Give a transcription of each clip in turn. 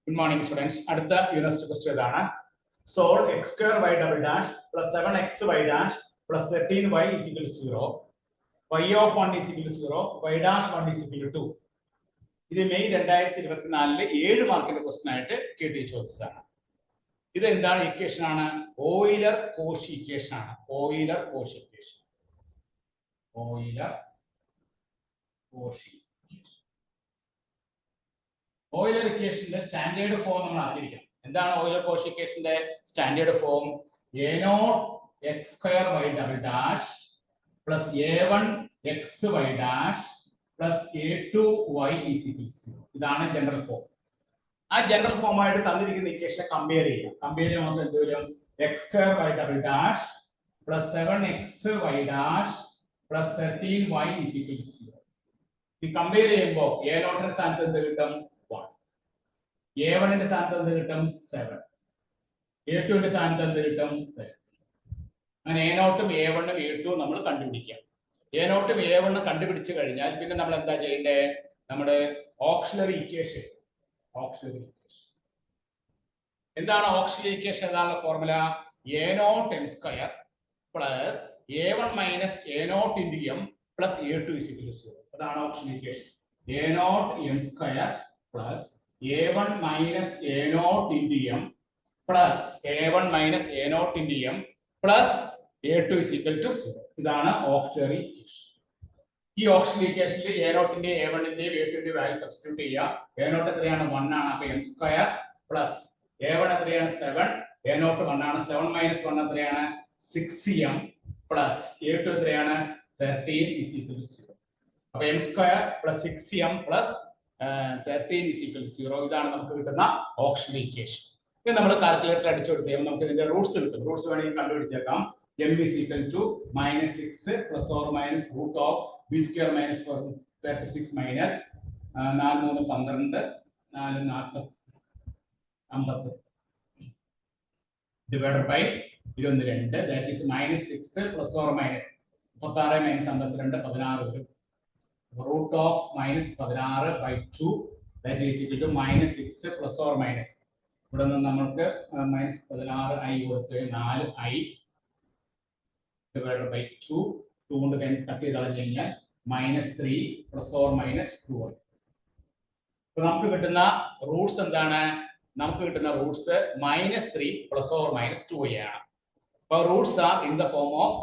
Good morning, students. അടുത്ത university question ഇതാണ്. Solve x square y double dash plus 7xy dash plus 13y is equal to 0. Y of 1 is equal to 0. Y dash 1 is equal to 2. ഇത് May 2024 7 മാർക്കിന്റെ question ആയിട്ട് കേട്ടി ചോദിച്ചതാണ്. ഇത് എന്താണ് equation ആണ്? ഓയിലർ കോഷി ഇക്വേഷൻ ആണ്. Euler Cauchy equation. Euler Cauchy Euler ഇക്വേഷന്റെ സ്റ്റാൻഡേർഡ് ഫോം നമ്മൾ അറിഞ്ഞിരിക്കണം. എന്താണ് ഓയിലർ കോഷി ഇക്വേഷന്റെ standard form? a0 x square y double dash plus a1 xy dash plus a2 y is equal to 0. ഇതാണ് general form. ആ general form ആയിട്ട് തന്നിരിക്കുന്ന equation compare ചെയ്യാം. കമ്പയർ ചെയ്യുമ്പോൾ നമുക്ക് എന്ത് വരും? x square y double dash plus 7xy dash plus 13y is equal to 0. ഈ കമ്പയർ ചെയ്യുമ്പോൾ a0 ന്റെ സ്ഥാനത്ത് എന്ത് കിട്ടും? a1 ന്റെ സ്ഥാനത്ത് എന്ത് കിട്ടും? 7. a2 ന്റെ സ്ഥാനത്ത് എന്ത് കിട്ടും? 13. അങ്ങനെ a0 ഉം a1 ഉം a2 ഉം നമ്മൾ കണ്ടുപിടിക്കാം. a0 ഉം a1 ഉം കണ്ടുപിടിച്ചു കഴിഞ്ഞാൽ പിന്നെ നമ്മൾ എന്താ ചെയ്യേണ്ടേ? നമ്മുടെ ഓക്സിലറി ഇക്വേഷൻ. ഓക്സിലറി ഇക്വേഷൻ എന്താണ്? ഓക്സിലറി ഇക്വേഷൻ എന്നുള്ള formula a0 m square plus a1 minus a0 into m plus a2 is equal to 0. അതാണ് auxiliary equation. a0 m square plus a1 minus a0 into m plus a1 minus a0 into m plus a2 is equal to 0. ഇതാണ് auxiliary equation. ഈ auxiliary ഇക്വേഷനിൽ a0 ന്റെ a1 ന്റെ a2 ന്റെ value substitute ചെയ്യുക. a0 എത്രയാണ്? 1 ആണ്. അപ്പോൾ m സ്ക്വയർ പ്ലസ് a1 എത്രയാണ്? 7. a0 1 ആണ്. 7 minus 1 എത്രയാണ്? 6m പ്ലസ് a2 എത്രയാണ്? 13 is equal to 0. അപ്പോൾ m square plus 6m plus 13 is equal to 0. ഇതാണ് നമുക്ക് കിട്ടുന്ന ഓക്സിലറി ഇക്വേഷൻ. ഇത് നമ്മൾ കാൽക്കുലേറ്റർ അടിച്ചു കൊടുത്താൽ നമുക്ക് ഇതിന്റെ റൂട്ട്സ് കിട്ടും. റൂട്ട്സ് വേണമെങ്കിൽ കണ്ടുപിടിച്ചേക്കാം. m is equal to -6 plus or minus root of b square minus 36 minus 4 3 12 4 50 divided by 22, that is -6 plus or minus 36 minus 52 16 വരും. Root of minus 16 by 2, that is equal to -6 plus or minus. ഇവിടെ നിന്ന് നമുക്ക് minus 16 i കൊടുത്ത് 4i divided by 2 കൊണ്ട് cut ചെയ്ത് കളഞ്ഞു കഴിഞ്ഞാൽ -3 plus or minus 2i. അപ്പോൾ നമുക്ക് കിട്ടുന്ന റൂട്ട്സ് എന്താണ്? നമുക്ക് കിട്ടുന്ന Roots -3 plus or minus 2i ആണ്. അപ്പോൾ roots are in the form of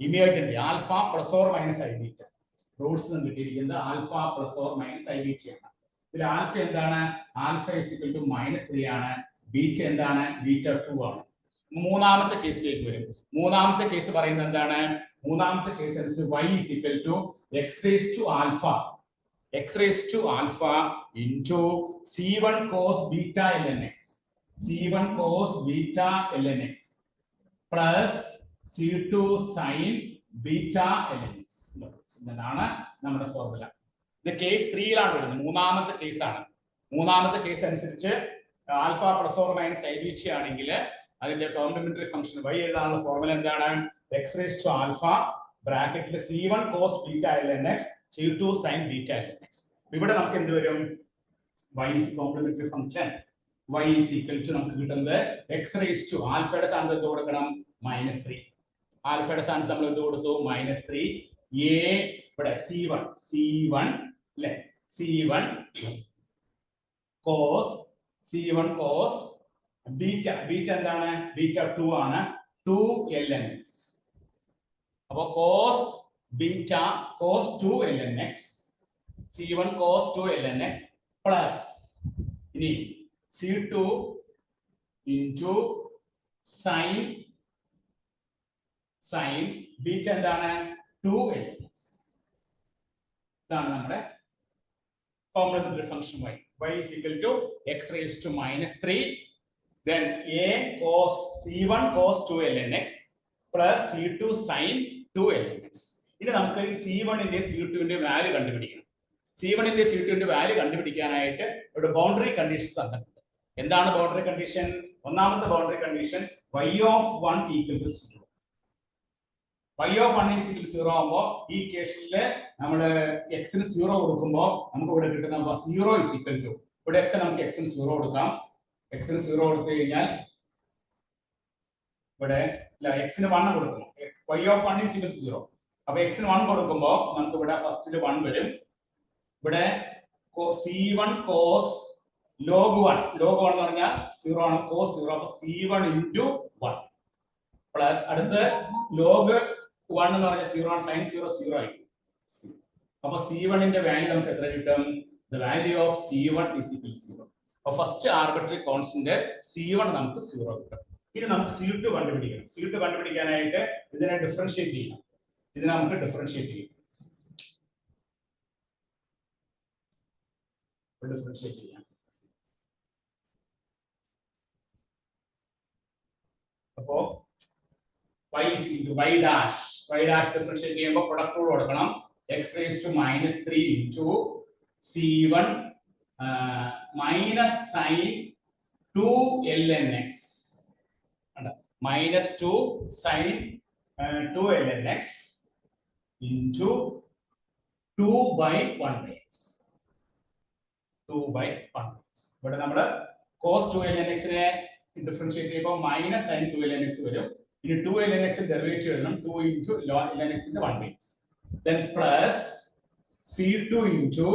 imaginary alpha plus or minus i beta. Roots കിട്ടിയിരിക്കുന്നത് alpha plus or minus i beta ആണ്. ഇതിൽ ആൽഫ എന്താണ്? ആൽഫ ഇസ് ഈക്വൽ ടു -3 ആണ്. ബീറ്റ എന്താണ്? Beta 2 ആണ്. മൂന്നാമത്തെ കേസിലേക്ക് വരും. മൂന്നാമത്തെ കേസ് പറയുന്നത് എന്താണ്? മൂന്നാമത്തെ കേസ് അനുസരിച്ച് y is equal to x raised to alpha. x raised to alpha into c1 cos beta lnx. c1 cos beta lnx plus c2 sin beta lnx. ഇതാണ് നമ്മുടെ ഫോർമുല. ഇത് കേസ് 3ലാണ് വരുന്നത്. മൂന്നാമത്തെ കേസാണ്. മൂന്നാമത്തെ കേസ് അനുസരിച്ച് alpha plus or minus i beta ആണെങ്കിൽ അതിന്റെ കോംപ്ലിമെന്ററി ഫംഗ്ഷൻ y എഴുതാനുള്ള ഫോർമുല എന്താണ്? x raised to alpha ബ്രാക്കറ്റിൽ c1 cos beta lnx c2 sin beta lnx. ഇവിടെ നമുക്ക് എന്ത് വരും? y is complementary function. y is equal to നമുക്ക് കിട്ടുന്നത് x raised to ആൽഫയുടെ സ്ഥാനത്ത് എന്ത് കൊടുക്കണം? -3. ആൽഫയുടെ സ്ഥാനത്ത് നമ്മൾ എന്ത് കൊടുത്തു? -3. a ഇവിടെ c1 അല്ലേ? c1 cos ബീറ്റ എന്താണ്? ബീറ്റ 2 ആണ്. 2 lnx. അപ്പോൾ cos 2 lnx c1 cos 2 lnx plus ഇനി c2 into sin ബീറ്റ എന്താണ്? 2 lnx. ഇതാണ് നമ്മുടെ complementary function y. y is equal to x raised to -3, then a cos c1 cos 2 lnx plus c2 sin 2 lnx. ഇനി നമുക്ക് c1 ന്റെ c2 ന്റെ value കണ്ടുപിടിക്കണം. c1 ന്റെ c2 ന്റെ വാല്യൂ കണ്ടുപിടിക്കാനായിട്ട് ഇവിടെ ബൗണ്ടറി കണ്ടീഷൻസ് തന്നിട്ടുണ്ട്. എന്താണ് ബൗണ്ടറി കണ്ടീഷൻ? ഒന്നാമത്തെ boundary condition y of 1 equal to 0. y of 1 is equal to 0 ആകുമ്പോൾ ഈ കേസിൽ നമ്മൾ x ന് 0 കൊടുക്കുമ്പോൾ നമുക്ക് ഇവിടെ കിട്ടുന്ന 0 is equal to ഇവിടെയൊക്കെ നമുക്ക് എക്സിന് 0 കൊടുക്കാം. എക്സിന് 0 കൊടുത്തു കഴിഞ്ഞാൽ ഇവിടെ എക്സിന് 1 കൊടുക്കണം. y of 1 is equal to 0. അപ്പൊ എക്സിന് 1 കൊടുക്കുമ്പോൾ നമുക്ക് ഇവിടെ ഫസ്റ്റിൽ 1 വരും. ഇവിടെ c1 cos log 1 എന്ന് പറഞ്ഞാൽ 0 ആണ്, cos 0. അപ്പൊ c1 into 1 പ്ലസ് അടുത്ത് log 1 എന്ന് പറഞ്ഞാൽ 0 ആണ്, sin 0 0 ആയിരിക്കും. അപ്പൊ c1 ന്റെ വാല്യൂ നമുക്ക് എത്ര കിട്ടും? The value of c1 is equal to 0. അപ്പൊ ഫസ്റ്റ് ആർബിട്രറി കോൺസ്റ്റന്റ് c1 നമുക്ക് 0 കിട്ടും. ഇനി നമുക്ക് c2 കണ്ടുപിടിക്കണം. c2 കണ്ടുപിടിക്കാനായിട്ട് ഇതിനെ ഡിഫറൻഷിയേറ്റ് ചെയ്യണം. ഇതിനെ നമുക്ക് ഡിഫറൻഷിയേറ്റ് ചെയ്യാം. അപ്പോ y dash ഡിഫറൻഷിയേറ്റ് ചെയ്യുമ്പോൾ പ്രൊഡക്റ്റ് റൂൾ കൊടുക്കണം. x raised to -3 into c1 minus sin 2lnx minus 2 sin 2lnx into 2 by 1x. ഇവിടെ നമ്മൾ cos 2lnx നെ ഡിഫറൻഷിയേറ്റ് ചെയ്യുമ്പോൾ minus sin 2lnx വരും. ഇനി 2lnx ഡെറിവേറ്റീവ് എഴുതണം. 2 into lnx ന്റെ 1x. Then plus c2 into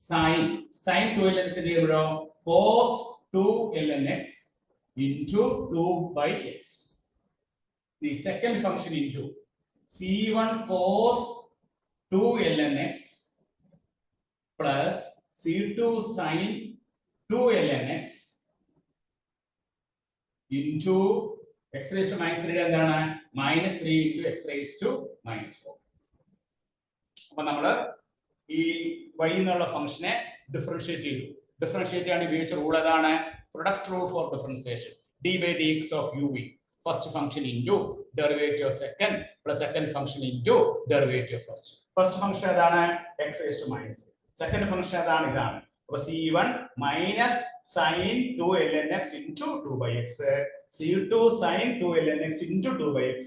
sin 2lnx ചെയ്യുമ്പോഴോ cos 2lnx into 2 by x. The second function into c1 cos 2lnx plus c2 sin 2lnx into x raised to -3 എന്താണ്? -3 into x raised to -4. അപ്പൊ നമ്മൾ ഈ y എന്നുള്ള ഫംഗ്ഷനെ differentiate ചെയ്തു. Differentiate ചെയ്യാൻ ഉപയോഗിച്ച റൂൾ ഏതാണ്? Product rule for differentiation. d by dx of uv. First function into derivative of second plus second function into derivative of first. First function ഏതാണ്? x raised to -3. Second function ഏതാണ്? ഇതാണ്. അപ്പൊ c1 minus sin 2lnx into 2 by x. c2 sin 2lnx into 2 by x.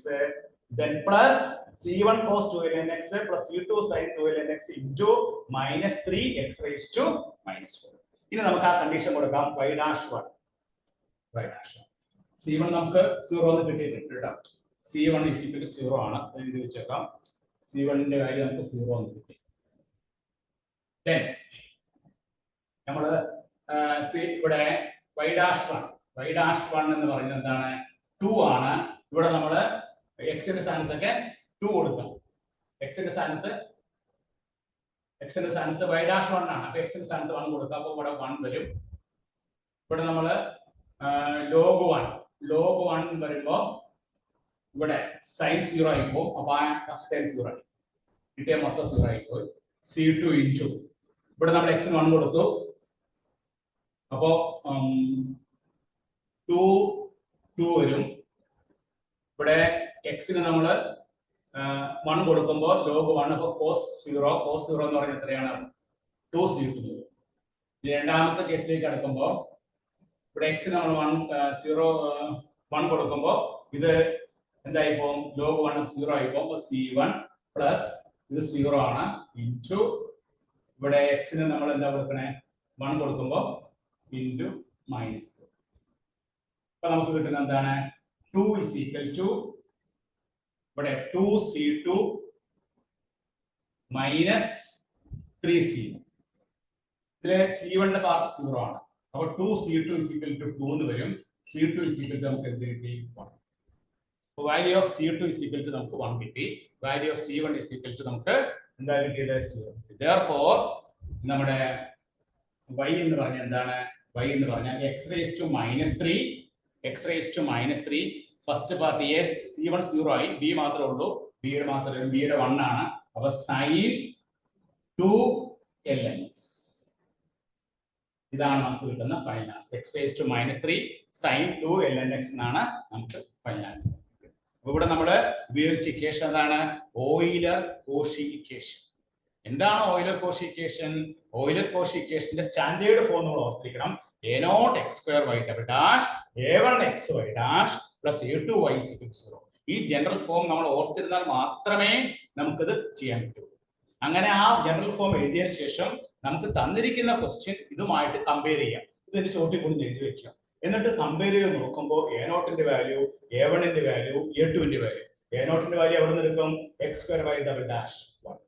Then plus c1 cos 2lnx plus c2 sin 2lnx into -3 x raised to -4. ഇനി നമുക്ക് ആ condition കൊടുക്കാം. y dash 1 c1 നമുക്ക് 0 എന്ന് കിട്ടിയിട്ടുണ്ട് കേട്ടോ. c1 is equal to 0 ആണ്. ഇത് വെച്ചേക്കാം. c1 ന്റെ വാല്യൂ നമുക്ക് 0 എന്ന് കിട്ടി. Then നമ്മൾ ഇവിടെ y dash 1 എന്ന് പറയുന്നത് എന്താണ്? 2 ആണ്. ഇവിടെ നമ്മൾ x ന്റെ സ്ഥാനത്തൊക്കെ 2 കൊടുക്കണം. x ന്റെ സ്ഥാനത്ത് y dash 1 ആണ്. അപ്പൊ x ന്റെ സ്ഥാനത്ത് 1 കൊടുക്കുക. അപ്പൊ ഇവിടെ 1 വരും. ഇവിടെ നമ്മൾ log 1 എന്ന് പറയുമ്പോൾ ഇവിടെ sin 0 ആയിപ്പോ. അപ്പൊ ഫസ്റ്റ് ടൈം 0 ആയി കിട്ടിയ മൊത്തം 0 ആയിപ്പോ. c2 into ഇവിടെ നമ്മൾ x ന് 1 കൊടുത്തു. അപ്പോ 2 വരും. ഇവിടെ x ന് നമ്മൾ 1 കൊടുക്കുമ്പോൾ log 1 അപ്പൊ cos 0 എന്ന് പറയുന്നത് എത്രയാണ്? 2c2. രണ്ടാമത്തെ കേസിലേക്ക് അടുക്കുമ്പോൾ ഇവിടെ x ന് നമ്മൾ 1 കൊടുക്കുമ്പോൾ ഇത് എന്തായി പോകും? log 1 0 ആയി പോകും. c1 പ്ലസ് ഇത് 0 ആണ് ഇൻറ്റു ഇവിടെ x ന് നമ്മൾ എന്താ കൊടുക്കണേ? 1 കൊടുക്കുമ്പോൾ ഇൻറ്റു -. അപ്പൊ നമുക്ക് കിട്ടുന്നത് എന്താണ്? 2 is equal to ഇവിടെ 2c2 minus 3c. ഇതിലെ c1 ന്റെ പാർട്ട് 0 ആണ്. അപ്പൊ 2c2 is equal to 2 എന്ന് വരും. c2 is equal to നമുക്ക് എന്ത് കിട്ടി? 1. അപ്പോൾ value of c2 is equal to നമുക്ക് 1 കിട്ടി. Value of c1 is equal to നമുക്ക് എന്താ കിട്ടിയത്? 0. therefore നമ്മുടെ y എന്ന് പറഞ്ഞാൽ എന്താണ്? y എന്ന് പറഞ്ഞാൽ x raised to -3 first part a c1 0 ആയി, b മാത്രമേ ഉള്ളൂ. b യുടെ 1 ആണ്. അപ്പൊ sin 2lnx ഇതാണ് നമുക്ക് കിട്ടുന്ന final answer. x raised to -3 sin 2lnx എന്നാണ് നമുക്ക് ഫൈനൽ ആൻസർ. അപ്പൊ ഇവിടെ നമ്മൾ ഉപയോഗിച്ച ഇക്വേഷൻ അതാണ് ഓയിലർ-കോഷി ഇക്വേഷൻ. എന്താണ് ഓയിലർ-കോഷി ഇക്വേഷൻ? ഓയിലർ-കോഷി ഇക്വേഷന്റെ സ്റ്റാൻഡേർഡ് ഫോം നമ്മൾ ഓർത്തിരിക്കണം. a0 x square y double dash a1 x y dash plus a2 y is equal to 0. ഈ ജനറൽ ഫോം നമ്മൾ ഓർത്തിരുന്നാൽ മാത്രമേ നമുക്കിത് ചെയ്യാൻ പറ്റൂ. അങ്ങനെ ആ ജനറൽ ഫോം എഴുതിയതിനു ശേഷം നമുക്ക് തന്നിരിക്കുന്ന ക്വസ്റ്റ്യൻ ഇതുമായിട്ട് കമ്പയർ ചെയ്യാം. ഇതിന്റെ ചോട്ടിൽ കൊണ്ട് എഴുതി വെക്കാം. എന്നിട്ട് കമ്പയർ ചെയ്ത് നോക്കുമ്പോൾ എ നോട്ടിന്റെ value, A1 value, A2 value. A നോട്ടിന്റെ വാല്യൂ എവിടെ നിന്ന് എടുക്കും? x²y double dash 1.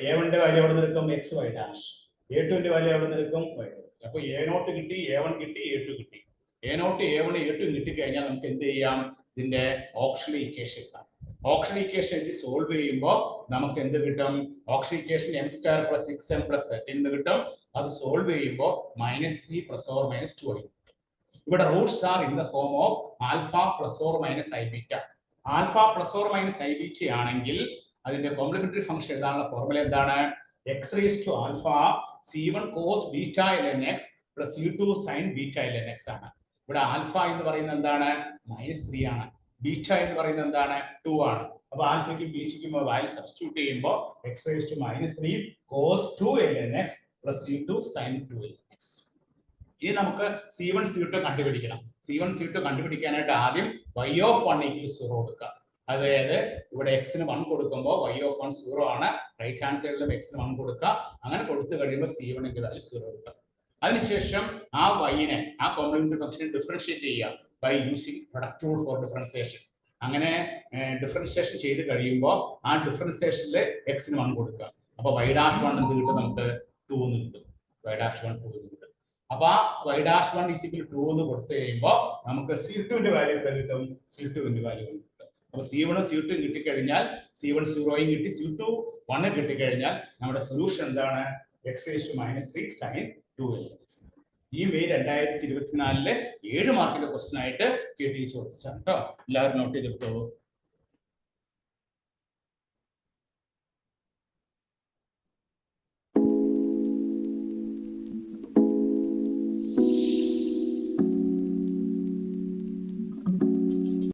A1 value എവിടെ നിന്ന് എടുക്കും? xy dash. A2 വാല്യൂ എവിടെ നിന്ന് എടുക്കും? y. അപ്പൊ A നോട്ട് കിട്ടി, A1 കിട്ടി, A2 കിട്ടി. A നോട്ട്, A1, A2 കിട്ടിക്കഴിഞ്ഞാൽ നമുക്ക് എന്ത് ചെയ്യാം? ഇതിന്റെ ഓക്സിലറി ഇക്വേഷൻ കിട്ടാം. ഓക്സിലറി ഇക്വേഷൻ എഴുതി സോൾവ് ചെയ്യുമ്പോൾ നമുക്ക് എന്ത് കിട്ടും? ഓക്സിലറി ഇക്വേഷൻ m² + 6m + 13 എന്ന് കിട്ടും. അത് സോൾവ് ചെയ്യുമ്പോൾ -3 ± 2 ആയി. ഇവിടെ Roots are in the form of alpha ± i beta. Alpha ± i beta ആണെങ്കിൽ അതിന്റെ കോംപ്ലിമെന്ററി ഫംഗ്ഷൻ എഴുതാനുള്ള ഫോർമുല എന്താണ്? x⁴α c1 cos β ln x + c2 sin β ln x ആണ്. ഇവിടെ ആൽഫ എന്ന് പറയുന്നത് എന്താണ്? -3 ആണ്. ബീറ്റ എന്ന് പറയുന്നത് എന്താണ്? 2 ആണ്. അപ്പൊ ആൽഫയ്ക്കും ബീറ്റയ്ക്കും വാല്യൂ സബ്സ്റ്റിറ്റ്യൂട്ട് ചെയ്യുമ്പോൾ x⁻³ cos 2 ln x + c2 sin 2 ln x. ഇനി നമുക്ക് c1 c2 കണ്ടുപിടിക്കണം. c1 c2 കണ്ടുപിടിക്കാനായിട്ട് ആദ്യം y(1) = 0 കൊടുക്കുക. അതായത് ഇവിടെ x-ന് 1 കൊടുക്കുമ്പോൾ y(1) 0 ആണ്. റൈറ്റ് ഹാൻഡ് സൈഡിലും x-ന് 1 കൊടുക്കുക. അങ്ങനെ കൊടുത്തു കഴിയുമ്പോൾ c1 ന്റെ വാല്യൂ 0 കൊടുക്കുക. അതിനുശേഷം ആ y-നെ, ആ കോംപ്ലിമെന്ററി ഫംഗ്ഷനെ ഡിഫറൻഷിയേറ്റ് ചെയ്യുക by using product rule for differentiation. അങ്ങനെ ഡിഫറൻസിയേഷൻ ചെയ്ത് കഴിയുമ്പോൾ ആ ഡിഫറൻസിയേഷനിൽ x-ന് 1 കൊടുക്കുക. അപ്പൊ y'1 എന്ത് കിട്ടും? നമുക്ക് 2 എന്ന് കിട്ടും. y'1 2 എന്ന് കിട്ടും. അപ്പൊ y'1 = 2 എന്ന് കൊടുത്തു കഴിയുമ്പോൾ നമുക്ക് c2 ന്റെ വാല്യൂ എത്ര കിട്ടും? c2 ന്റെ വാല്യൂ കിട്ടും. അപ്പൊ c1 c2 കിട്ടിക്കഴിഞ്ഞാൽ c1 0 കിട്ടി, c2 1 കിട്ടിക്കഴിഞ്ഞാൽ നമ്മുടെ സൊല്യൂഷൻ എന്താണ്? x⁻³ sin 2 ln x. ഈ മെയ് 2024 7 മാർക്കിന്റെ ക്വസ്റ്റ്യൻ ആയിട്ട് KT ചോദിച്ചാണ് കേട്ടോ. എല്ലാവരും നോട്ട് ചെയ്തെടുത്തോ.